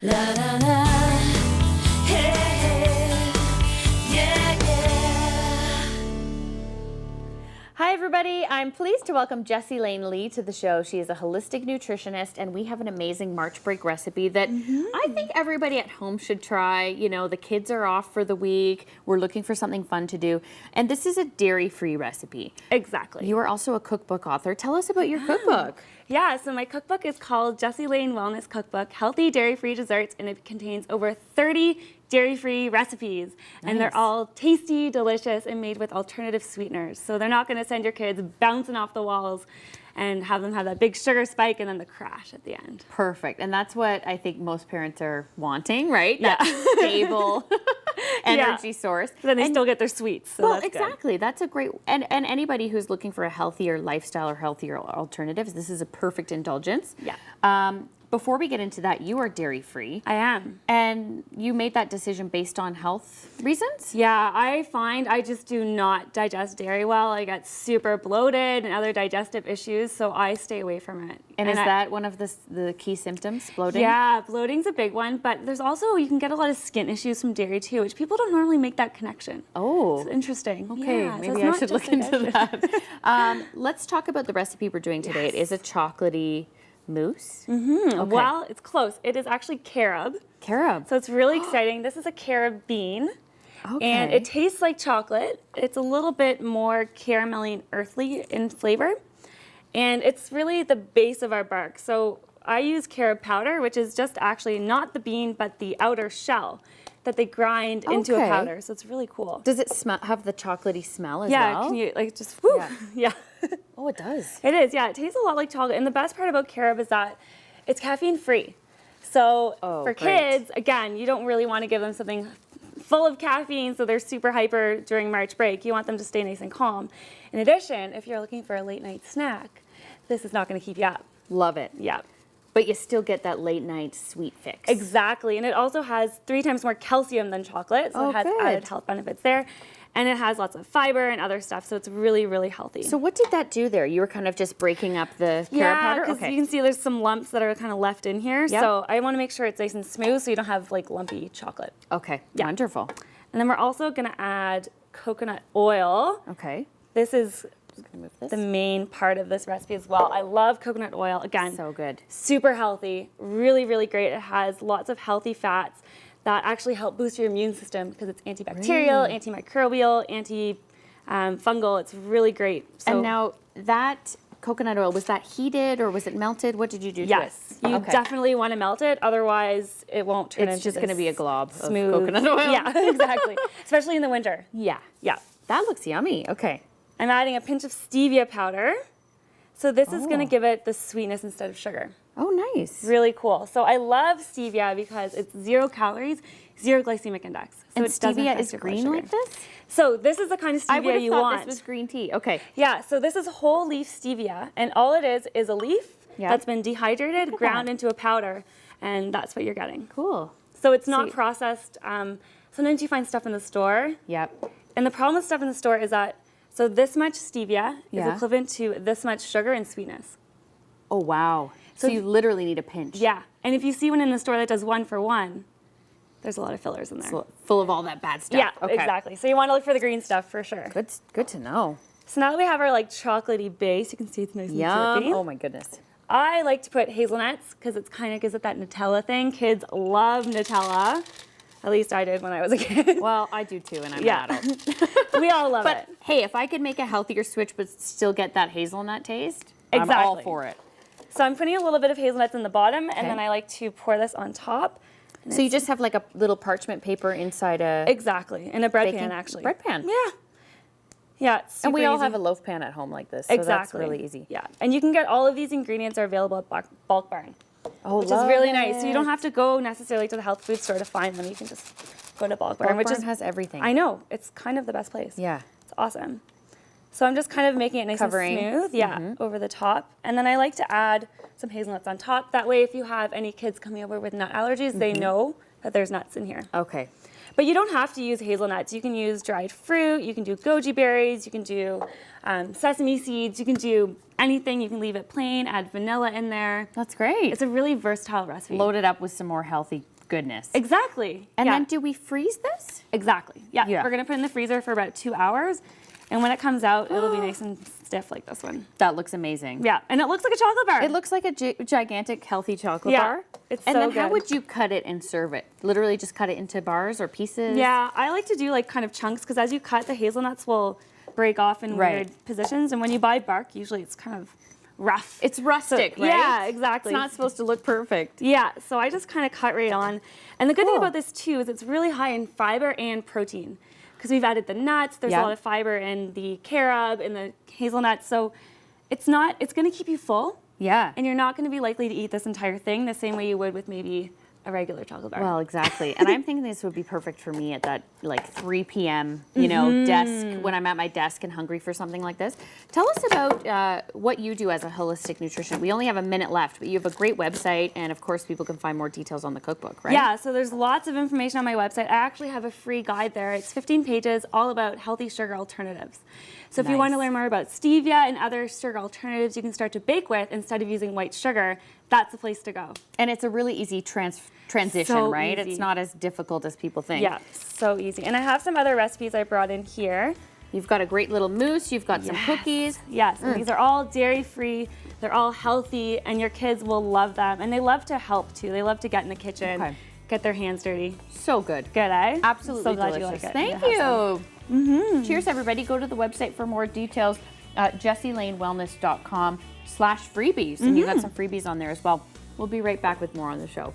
La la la, hey, hey, yeah, yeah. Hi everybody, I'm pleased to welcome Jessie Lane Lee to the show. She is a holistic nutritionist and we have an amazing March break recipe that I think everybody at home should try. You know, the kids are off for the week, we're looking for something fun to do, and this is a dairy-free recipe. Exactly. You are also a cookbook author. Tell us about your cookbook. Yeah, so my cookbook is called Jessie Lane Wellness Cookbook, Healthy Dairy-Free Desserts, and it contains over 30 dairy-free recipes. Nice. And they're all tasty, delicious, and made with alternative sweeteners. So they're not going to send your kids bouncing off the walls and have them have that big sugar spike and then the crash at the end. Perfect, and that's what I think most parents are wanting, right? Yeah. That stable energy source. But then they still get their sweets. So Well, that's good. exactly. That's a great, and anybody who's looking for a healthier lifestyle or healthier alternatives, this is a perfect indulgence. Yeah. Before we get into that, you are dairy-free. I am. And you made that decision based on health reasons? Yeah, I find I just do not digest dairy well. I get super bloated and other digestive issues, so I stay away from it. And is that one of the key symptoms, bloating? Yeah, bloating's a big one, but there's also, you can get a lot of skin issues from dairy too, which people don't normally make that connection. Oh. It's interesting. Okay, Yeah, so maybe it's I not should just look into digestion. that. Let's talk about the recipe we're doing today. It is a chocolatey mousse. Mm-hmm. Okay. Well, it's close. It is actually carob. Carob. So it's really exciting. This is a carob bean. Okay. And it tastes like chocolate. It's a little bit more caramelly and earthly in flavor. And it's really the base of our bark. So I use carob powder, which is just actually not the bean, but the outer shell that they grind into a Okay. powder. So it's really cool. Does it have the chocolatey smell as Yeah, well? can you like just whoo? Yeah. Yeah. Oh, it does. It is, yeah. It tastes a lot like chocolate. And the best part about carob is that it's caffeine free. So for great. kids, again, you don't really want to give them something full of caffeine so they're super hyper during March break. You want them to stay nice and calm. In addition, if you're looking for a late night snack, this is not going to keep you up. Love it. Yeah. But you still get that late night sweet fix. Exactly. And it also has 3 times more calcium than chocolate. So Oh, it has good. added health benefits there. And it has lots of fiber and other stuff. So it's really, really healthy. So what did that do there? You were kind of just breaking up the carob Yeah, powder? because Okay. you can see there's some lumps that are kind of left in here. Yep. So I want to make sure it's nice and smooth so you don't have like lumpy chocolate. Okay, Yeah. wonderful. And then we're also going to add coconut oil. Okay. This is Just gonna move this. the main part of this recipe as well. I love coconut oil. Again, So good. super healthy, really, really great. It has lots of healthy fats that actually help boost your immune system because it's antibacterial, Really? antimicrobial, anti-fungal. It's really great. So, And now that coconut oil, was that heated or was it melted? What did you do to yes, it? you Okay. definitely want to melt it. Otherwise, it won't turn It's into just going to this be a glob smooth of coconut oil. Yeah, exactly. Especially in the winter. Yeah. Yeah. That looks yummy. Okay. I'm adding a pinch of stevia powder. So this is going to Oh. give it the sweetness instead of sugar. Oh, nice. Really cool. So I love stevia because it's 0 calories, 0 glycemic index. So And it doesn't stevia affect is your blood green sugar. like this? So this is the kind of I would stevia have you thought want. this was green tea. Okay. Yeah, so this is whole leaf stevia, and all it is a leaf Yeah. that's been dehydrated, at ground that. into a powder, and that's what you're getting. Cool. So it's not So- processed. Sometimes you find stuff in the store, Yep. and the problem with stuff in the store is that, so this much stevia Yeah. is equivalent to this much sugar and sweetness. Oh, wow. So you literally need a pinch. Yeah, and if you see one in the store that does 1 for 1, there's a lot of fillers in there. So full of all that bad stuff. Yeah, Okay. exactly. So you want to look for the green stuff for sure. Good to know. So now that we have our like chocolatey base, you can see it's nice and Yum. drippy. Oh my goodness. I like to put hazelnuts because it kind of gives it that Nutella thing. Kids love Nutella. At least I did when I was a kid. Well, I do too, and I'm Yeah. an adult. We all love But it. hey, if I could make a healthier switch but still get that hazelnut taste, I'm all Exactly. for it. So I'm putting a little bit of hazelnuts in the bottom, Okay. and then I like to pour this on top. So you just have like a little parchment paper inside a Exactly, in a bread baking pan actually. bread pan. Yeah. Yeah, it's And we super all easy. have a loaf pan at home like this, so Exactly. that's really easy. Yeah, and you can get all of these ingredients are available at Bulk Barn, Oh, which is really nice. So you don't have to go necessarily to the health food store to find them. You can just go to Bulk Barn, Barn, which is has everything. I know it's kind of the best place. Yeah. It's awesome. So I'm just kind of making it nice Covering. and smooth, yeah, over the top. And then I like to add some hazelnuts on top. That way, if you have any kids coming over with nut allergies, they know that there's nuts in here. Okay. But you don't have to use hazelnuts. You can use dried fruit. You can do goji berries. You can do sesame seeds. You can do anything. You can leave it plain, add vanilla in there. That's great. It's a really versatile recipe. Load it up with some more healthy goodness. Exactly. And yeah. then do we freeze this? Exactly. Yeah. Yeah. We're going to put it in the freezer for about 2 hours. And when it comes out, it'll be nice and stiff like this one. That looks amazing. Yeah. And it looks like a chocolate bar. It looks like a gigantic, healthy chocolate Yeah, bar. it's and so then how good. would you cut it and serve it? Literally just cut it into bars or pieces? Yeah, I like to do like kind of chunks because as you cut, the hazelnuts will break off in Right. weird positions. And when you buy bark, usually it's kind of rough. It's rustic, So- right? Yeah, exactly. It's not supposed to look perfect. Yeah, so I just kind of cut right on. And the good thing Cool. about this too is it's really high in fiber and protein because we've added the nuts. There's Yeah. a lot of fiber in the carob and the hazelnuts. So it's going to keep you full Yeah. and you're not going to be likely to eat this entire thing the same way you would with maybe a regular chocolate bar. Well, exactly. And I'm thinking this would be perfect for me at that like 3 p.m., you know, desk, when I'm at my desk and hungry for something like this. Tell us about what you do as a holistic nutrition. We only have a minute left, but you have a great website, and of course people can find more details on the cookbook, right? Yeah, so there's lots of information on my website. I actually have a free guide there. It's 15 pages all about healthy sugar alternatives. So if you want to Nice. learn more about stevia and other sugar alternatives you can start to bake with instead of using white sugar, that's the place to go. And it's a really easy transition, So right? easy. It's not as difficult as people think. Yeah, so easy. And I have some other recipes I brought in here. You've got a great little mousse. You've got some cookies. Yes, and these are all dairy-free. They're all healthy, and your kids will love them. And they love to help, too. They love to get in the kitchen, Okay. get their hands dirty. So good. Good, eh? Absolutely So glad delicious. you like it. Thank Yeah, awesome. you. Cheers, everybody. Go to the website for more details. JessieLaneWellness.com/freebies. And you got some freebies on there as well. We'll be right back with more on the show.